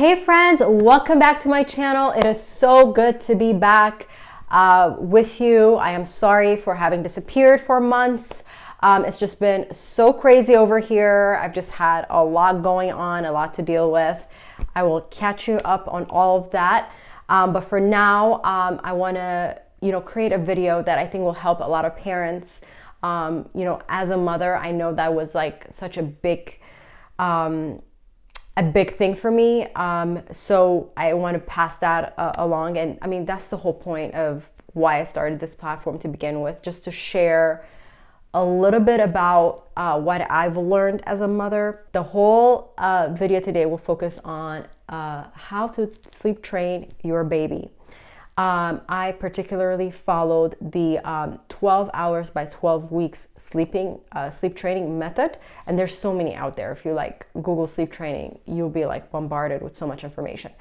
Hey friends, welcome back to my channel. It is so good to be back with you. I am sorry for having disappeared for months. It's just been so crazy over here. I've just had a lot going on, a lot to deal with. I will catch you up on all of that. But for now, I want to, create a video that I think will help a lot of parents. As a mother, I know that was like such a big thing for me. So I want to pass that along. And I mean, that's the whole point of why I started this platform to begin with, just to share a little bit about what I've learned as a mother. The whole video today will focus on how to sleep train your baby. I particularly followed the 12 hours by 12 weeks sleep training method, and there's so many out there. If you like Google sleep training, you'll be like bombarded with so much information.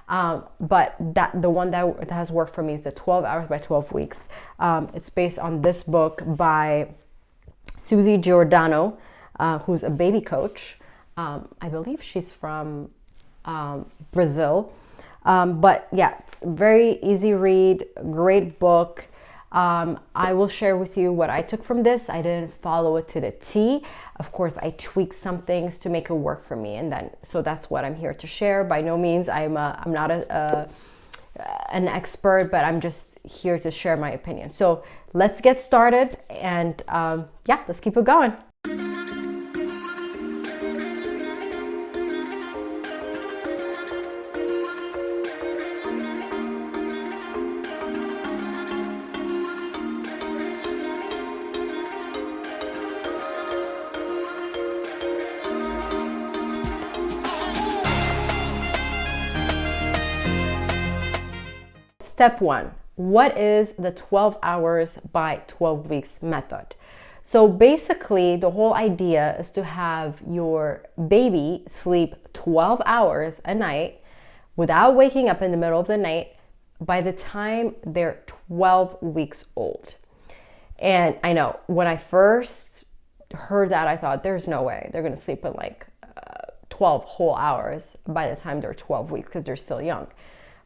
But the one that has worked for me is the 12 hours by 12 weeks. It's based on this book by Susie Giordano, who's a baby coach. I believe she's from Brazil. But yeah, it's a very easy read, great book. I will share with you what I took from this. I didn't follow it to the T. Of course, I tweaked some things to make it work for me, so that's what I'm here to share. By no means I'm not an expert, but I'm just here to share my opinion. So let's get started, and let's keep it going. Step one, what is the 12 hours by 12 weeks method? So basically, the whole idea is to have your baby sleep 12 hours a night without waking up in the middle of the night by the time they're 12 weeks old. And I know when I first heard that, I thought there's no way they're going to sleep in like 12 whole hours by the time they're 12 weeks because they're still young.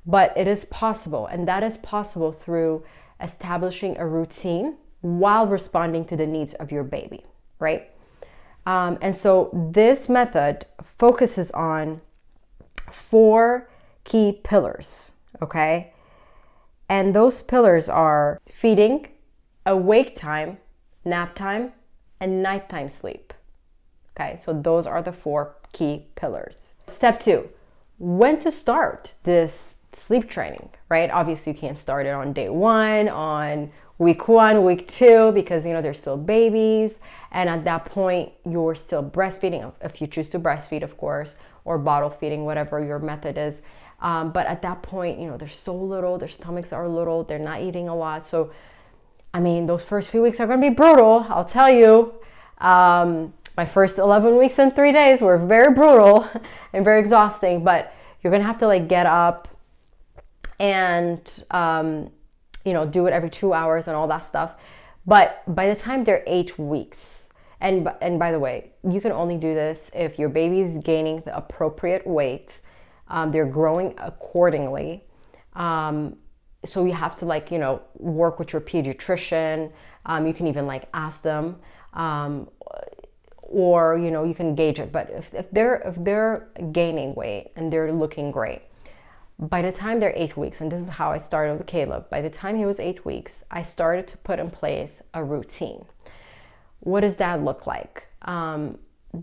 But it is possible, and that is possible through establishing a routine while responding to the needs of your baby, right? And so this method focuses on 4 key pillars, okay? And those pillars are feeding, awake time, nap time, and nighttime sleep. Okay, so those are the 4 key pillars. Step 2, when to start this sleep training, right? Obviously, you can't start it on day 1, on week 1, week 2, because they're still babies, and at that point you're still breastfeeding, if you choose to breastfeed, of course, or bottle feeding, whatever your method is. But at that point, they're so little, their stomachs are little, they're not eating a lot. So, I mean, those first few weeks are going to be brutal, I'll tell you. My first 11 weeks and 3 days were very brutal and very exhausting, but you're going to have to like get up and do it every 2 hours and all that stuff. But by the time they're 8 weeks, and by the way, you can only do this if your baby's gaining the appropriate weight, they're growing accordingly. So you have to work with your pediatrician. You can even ask them, or you can gauge it. But if they're gaining weight and they're looking great, by the time they're 8 weeks, and this is how I started with Caleb, by the time he was 8 weeks, I started to put in place a routine. What does that look like?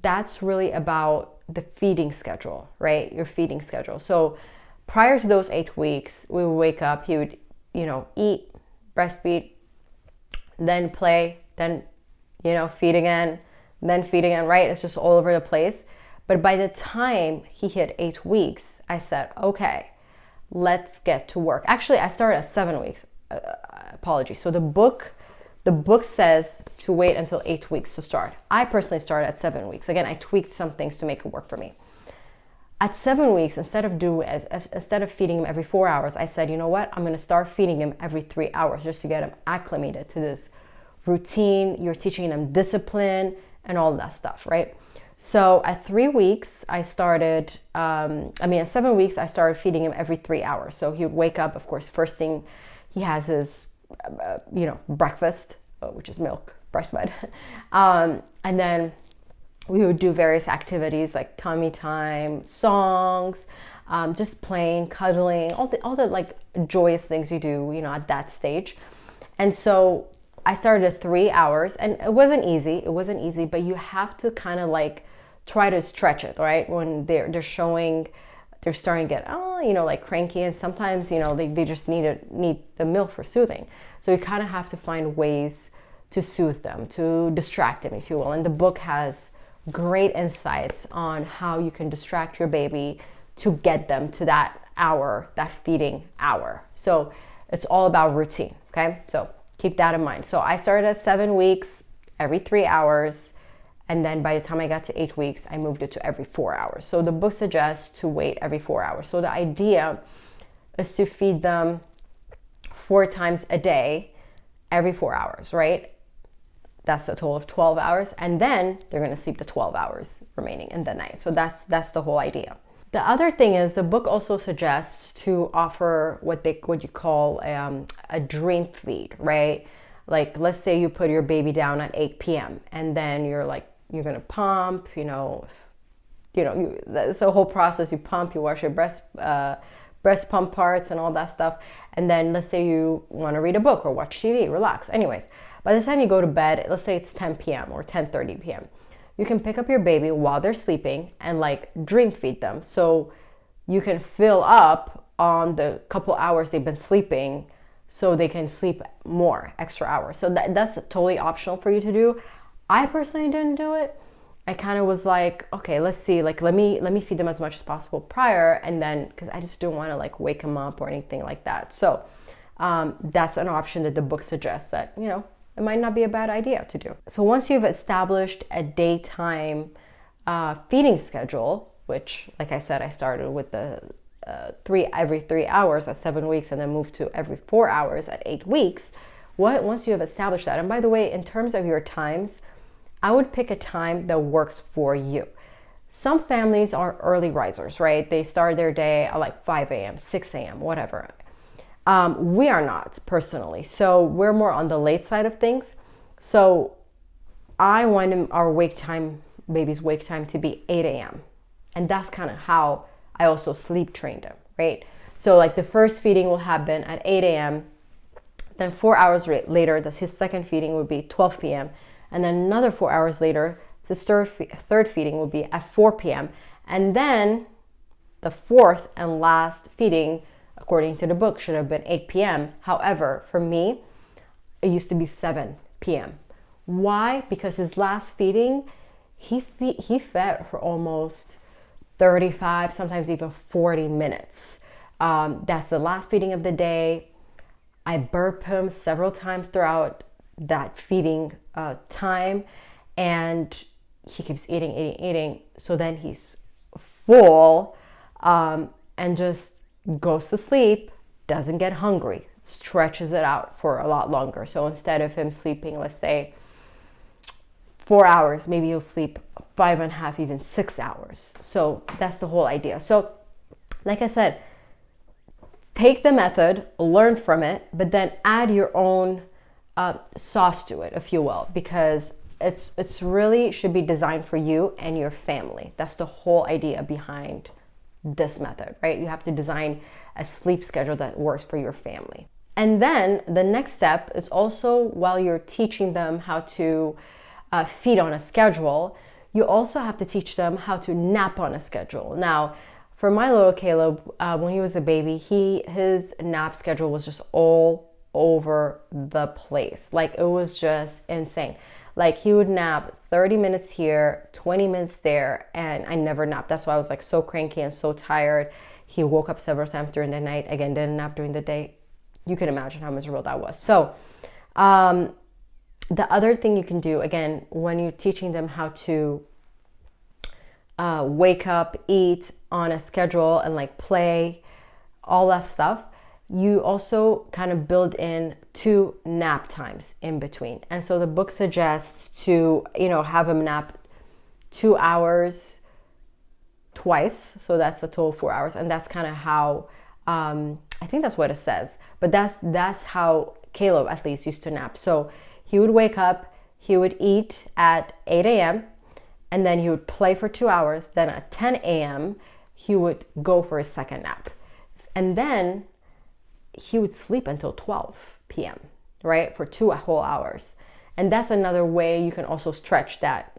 That's really about the feeding schedule, right? Your feeding schedule. So prior to those 8 weeks, we would wake up, he would, eat, breastfeed, then play, then, feed again, then feed again, right? It's just all over the place. But by the time he hit 8 weeks, I said, okay, let's get to work. Actually, I started at 7 weeks. Apologies. So the book says to wait until 8 weeks to start. I personally started at 7 weeks. Again, I tweaked some things to make it work for me. At 7 weeks, instead of feeding him every 4 hours, I said, you know what? I'm going to start feeding him every 3 hours just to get him acclimated to this routine. You're teaching them discipline and all that stuff, right? So at 3 weeks, at 7 weeks, I started feeding him every 3 hours. So he would wake up, of course, first thing he has his, breakfast, which is milk, breastfed. And then we would do various activities like tummy time, songs, just playing, cuddling, all the like joyous things you do, at that stage. And so I started at 3 hours, and it wasn't easy. It wasn't easy, but you have to kind of like try to stretch it, right? When they're starting to get like cranky, and sometimes they just need the milk for soothing. So you kind of have to find ways to soothe them, to distract them, if you will. And the book has great insights on how you can distract your baby to get them to that hour, that feeding hour. So it's all about routine. Okay, so keep that in mind. So I started at 7 weeks, every 3 hours. And then by the time I got to 8 weeks, I moved it to every 4 hours. So the book suggests to wait every 4 hours. So the idea is to feed them 4 times a day, every 4 hours, right? That's a total of 12 hours. And then they're going to sleep the 12 hours remaining in the night. So that's the whole idea. The other thing is the book also suggests to offer what you call a dream feed, right? Like, let's say you put your baby down at 8 p.m. and then you're going to pump, it's a whole process. You pump, you wash your breast pump parts and all that stuff. And then let's say you want to read a book or watch TV, relax. Anyways, by the time you go to bed, let's say it's 10 p.m. or 10:30 p.m. You can pick up your baby while they're sleeping and like dream feed them. So you can fill up on the couple hours they've been sleeping so they can sleep more extra hours. So that's totally optional for you to do. I personally didn't do it. I kind of was like, okay, let's see, like let me feed them as much as possible prior, and then because I just don't want to like wake them up or anything like that. So that's an option that the book suggests that it might not be a bad idea to do. So once you've established a daytime feeding schedule, which, like I said, I started with the every 3 hours at 7 weeks, and then moved to every 4 hours at 8 weeks. Once you have established that, and by the way, in terms of your times, I would pick a time that works for you. Some families are early risers, right? They start their day at like 5 a.m., 6 a.m., whatever. We are not, personally. So we're more on the late side of things. So I want our baby's wake time to be 8 a.m. And that's kind of how I also sleep trained them, right? So like the first feeding will happen at 8 a.m. Then 4 hours later, his second feeding would be 12 p.m. And then another 4 hours later, his third feeding would be at 4 p.m. And then the fourth and last feeding, according to the book, should have been 8 p.m. However, for me, it used to be 7 p.m. Why? Because his last feeding, he fed for almost 35, sometimes even 40 minutes. That's the last feeding of the day. I burp him several times throughout that feeding time, and he keeps eating. So then he's full and just goes to sleep, doesn't get hungry, stretches it out for a lot longer. So instead of him sleeping, let's say 4 hours, maybe he'll sleep 5.5, even 6 hours. So that's the whole idea. So like I said, take the method, learn from it, but then add your own sauce to it, if you will, because it's really should be designed for you and your family. That's the whole idea behind this method, right? You have to design a sleep schedule that works for your family. And then the next step is also, while you're teaching them how to feed on a schedule, you also have to teach them how to nap on a schedule. Now, for my little Caleb, when he was a baby, his nap schedule was just all over the place. Like, it was just insane. Like, he would nap 30 minutes here, 20 minutes there, and I never napped. That's why I was like so cranky and so tired. He woke up several times during the night. Again, didn't nap during the day. You can imagine how miserable that was. So, the other thing you can do, again, when you're teaching them how to wake up, eat on a schedule, and like play, all that stuff, you also kind of build in 2 nap times in between. And so the book suggests to, have him nap 2 hours twice. So that's a total of 4 hours. And that's kind of how, I think that's what it says. But that's how Caleb at least used to nap. So he would wake up, he would eat at 8 a.m. and then he would play for 2 hours. Then at 10 a.m. he would go for his second nap. And then he would sleep until 12 p.m., right? For 2 whole hours. And that's another way you can also stretch that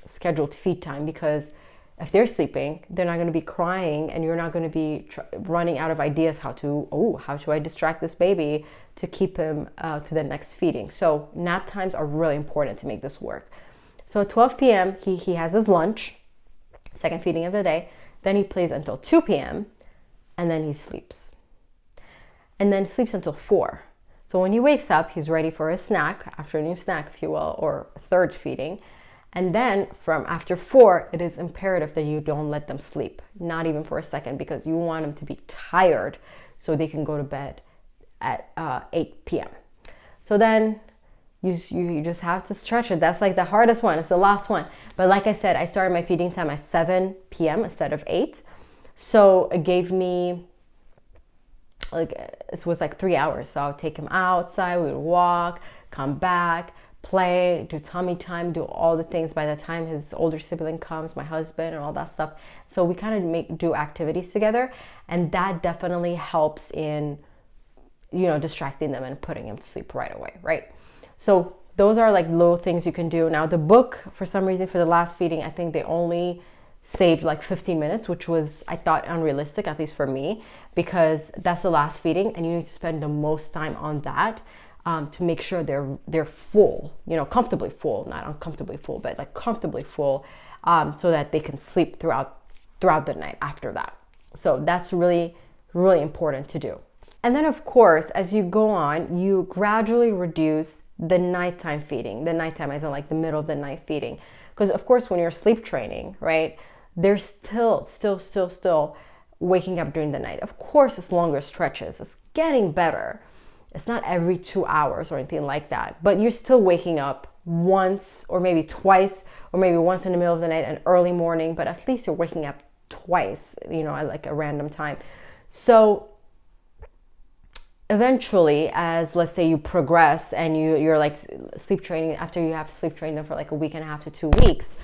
scheduled feed time, because if they're sleeping, they're not going to be crying and you're not going to be running out of ideas how do I distract this baby to keep him to the next feeding. So nap times are really important to make this work. So at 12 p.m., he has his lunch, second feeding of the day. Then he plays until 2 p.m. and then he sleeps. And then sleeps until 4. So when he wakes up, he's ready for his snack, afternoon snack, if you will, or third feeding. And then from after 4, it is imperative that you don't let them sleep, not even for a second, because you want them to be tired so they can go to bed at 8 p.m. So then you just have to stretch it. That's like the hardest one. It's the last one. But like I said, I started my feeding time at 7 p.m. instead of 8. So it gave me, it was like 3 hours. So I would take him outside, we would walk, come back, play, do tummy time, do all the things. By the time his older sibling comes, my husband and all that stuff. So we kind of do activities together, and that definitely helps in, distracting them and putting him to sleep right away, right? So those are like little things you can do. Now the book, for some reason, for the last feeding, I think they only saved like 15 minutes, which was, I thought, unrealistic, at least for me, because that's the last feeding and you need to spend the most time on that. To make sure they're full, comfortably full, not uncomfortably full, but like comfortably full, so that they can sleep throughout the night after that. So that's really, really important to do. And then of course, as you go on, you gradually reduce the nighttime feeding. The nighttime as in like the middle of the night feeding. Because of course, when you're sleep training, right, they're still waking up during the night. Of course, it's longer stretches. It's getting better. It's not every 2 hours or anything like that, but you're still waking up once or maybe twice, or maybe once in the middle of the night and early morning, but at least you're waking up twice, at like a random time. So eventually, as let's say you progress and you're like sleep training, after you have sleep trained them for like a week and a half to 2 weeks,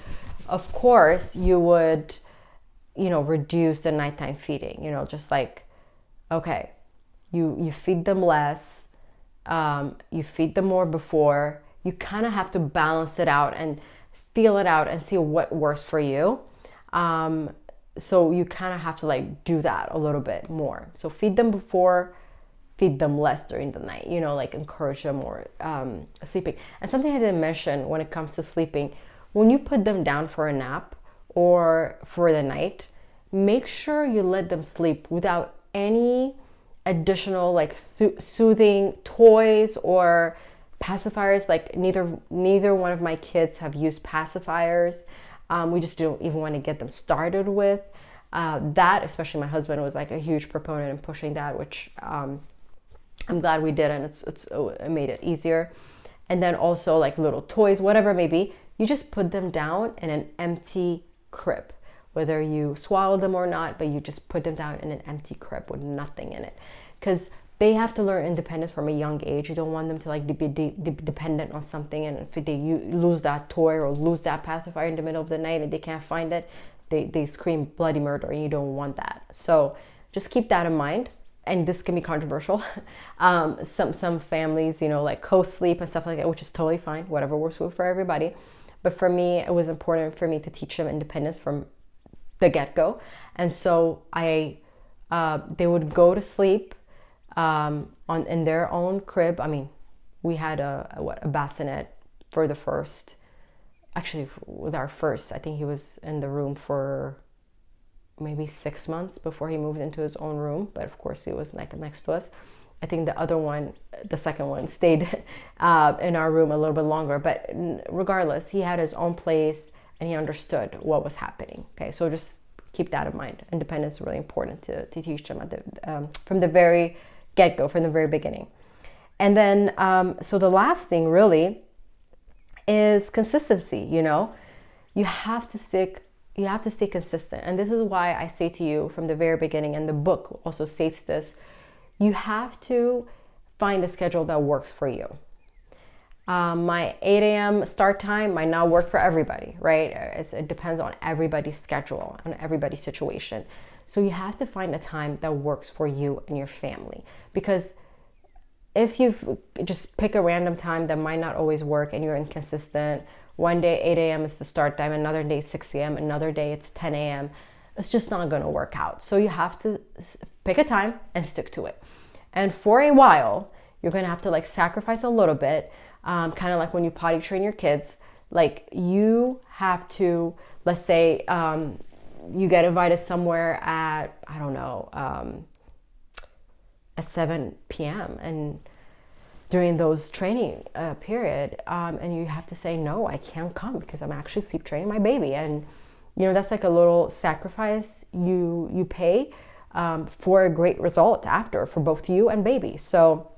of course you would, reduce the nighttime feeding, just like, okay, you feed them less, you feed them more before. You kind of have to balance it out and feel it out and see what works for you. So you kind of have to like do that a little bit more. So feed them before, feed them less during the night, like encourage them more sleeping. And something I didn't mention when it comes to sleeping, when you put them down for a nap or for the night, make sure you let them sleep without any additional like soothing toys or pacifiers. Like neither one of my kids have used pacifiers. We just don't even want to get them started with that. Especially my husband was like a huge proponent in pushing that, which I'm glad we did, and it made it easier. And then also like little toys, whatever it may be, you just put them down in an empty crib. Whether you swallow them or not, but you just put them down in an empty crib with nothing in it. Because they have to learn independence from a young age. You don't want them to like be dependent on something, and if they lose that toy or lose that pacifier in the middle of the night and they can't find it, they scream bloody murder, and you don't want that. So just keep that in mind. And this can be controversial. Some families, like co-sleep and stuff like that, which is totally fine, whatever works for everybody. But for me, it was important for me to teach them independence from the get-go. And so they would go to sleep in their own crib. I mean, we had a bassinet for the first, actually with our first, I think he was in the room for maybe 6 months before he moved into his own room. But of course he was like next to us. I think the second one stayed in our room a little bit longer, but regardless, he had his own place and he understood what was happening. Okay, so just keep that in mind. Independence is really important to teach them from the very get-go, from the very beginning. And then, so the last thing really is consistency. you have to stay consistent. And this is why I say to you from the very beginning, and the book also states this, you have to find a schedule that works for you. My 8 a.m. start time might not work for everybody, right? It depends on everybody's schedule, on everybody's situation. So you have to find a time that works for you and your family. Because if you just pick a random time that might not always work and you're inconsistent, one day 8 a.m. is the start time, another day 6 a.m., another day it's 10 a.m., it's just not going to work out. So you have to pick a time and stick to it. And for a while, you're going to have to like sacrifice a little bit, kind of like when you potty train your kids. Like you have to, let's say, you get invited somewhere at, I don't know, at 7 p.m. and during those training period, and you have to say, no, I can't come because I'm actually sleep training my baby. And, you know, that's like a little sacrifice you pay for a great result after for both you and baby. So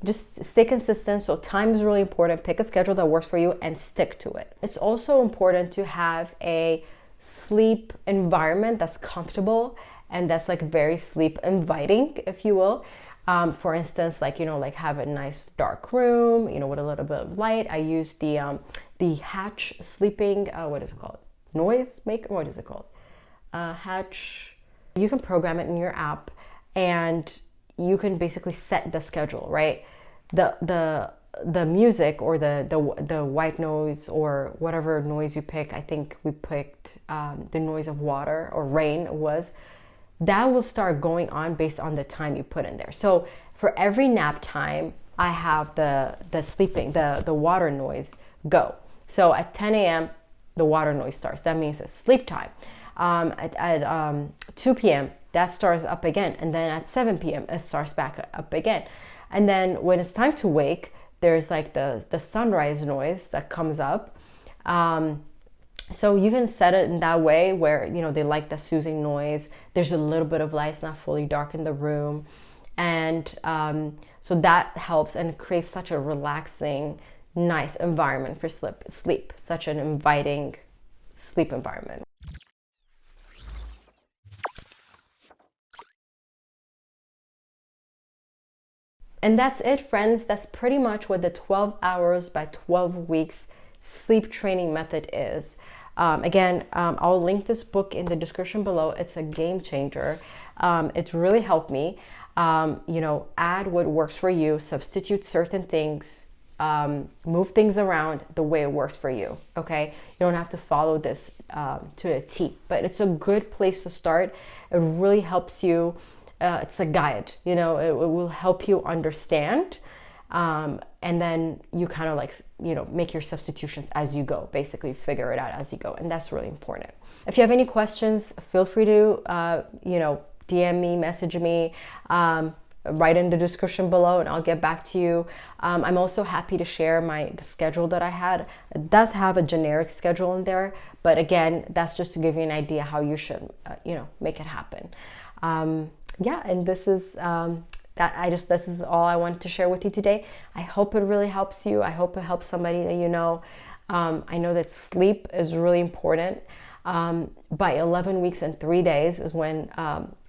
just stay consistent. So time is really important. Pick a schedule that works for you and stick to it. It's also important to have a sleep environment that's comfortable and that's like very sleep inviting, if you will. For instance, like, you know, like have a nice dark room, you know, with a little bit of light. I use the Hatch sleeping, what is it called? Noise maker? What is it called? Hatch. You can program it in your app and you can basically set the schedule, right? The music or the white noise or whatever noise you pick, I think we picked the noise of water or rain was, that will start going on based on the time you put in there. So for every nap time, I have the sleeping, the water noise go. So at 10 a.m., the water noise starts. That means it's sleep time. At 2 p.m., that starts up again. And then at 7 p.m., it starts back up again. And then when it's time to wake, there's like the sunrise noise that comes up. So you can set it in that way where, you know, they like the soothing noise. There's a little bit of light, it's not fully dark in the room. And so that helps and creates such a relaxing, nice environment for sleep, such an inviting sleep environment. And that's it, friends. That's pretty much what the 12 hours by 12 weeks sleep training method is. Again, I'll link this book in the description below. It's a game changer. It's really helped me, you know, add what works for you, substitute certain things, move things around the way it works for you. Okay. You don't have to follow this to a T, but it's a good place to start. It really helps you. It's a guide, you know, it will help you understand. And then you kind of like, you know, make your substitutions as you go, basically figure it out as you go. And that's really important. If you have any questions, feel free to, you know, DM me, message me, write in the description below and I'll get back to you. I'm also happy to share the schedule that I had. It does have a generic schedule in there, but again, that's just to give you an idea how you should, you know, make it happen. Yeah, and this is this is all I wanted to share with you today. I hope it really helps you. I hope it helps somebody that you know. I know that sleep is really important. By 11 weeks and 3 days is when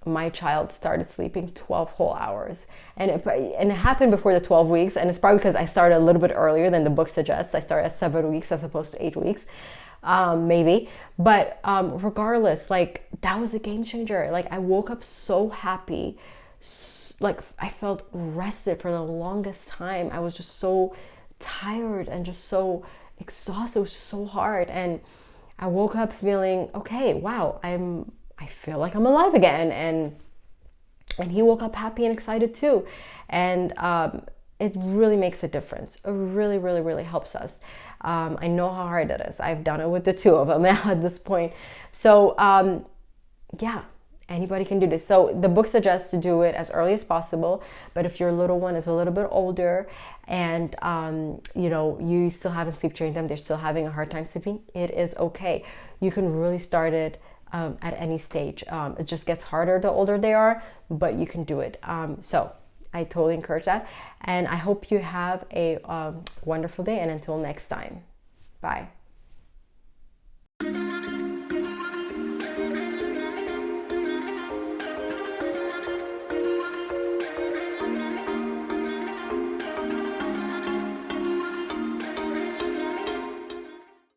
my child started sleeping 12 whole hours. And it happened before the 12 weeks, and it's probably because I started a little bit earlier than the book suggests. I started at 7 weeks as opposed to 8 weeks. Maybe, but regardless, like that was a game changer. Like I woke up so happy, like I felt rested for the longest time. I was just so tired and just so exhausted. It was so hard, and I woke up feeling okay. Wow, I feel like I'm alive again, and he woke up happy and excited too, and it really makes a difference. It really, really, really helps us. I know how hard it is. I've done it with the two of them now at this point. So yeah, anybody can do this. So the book suggests to do it as early as possible. But if your little one is a little bit older and you know, you still haven't sleep trained them, they're still having a hard time sleeping, it is okay. You can really start it at any stage. It just gets harder the older they are, but you can do it. So I totally encourage that. And I hope you have a wonderful day. And until next time, bye.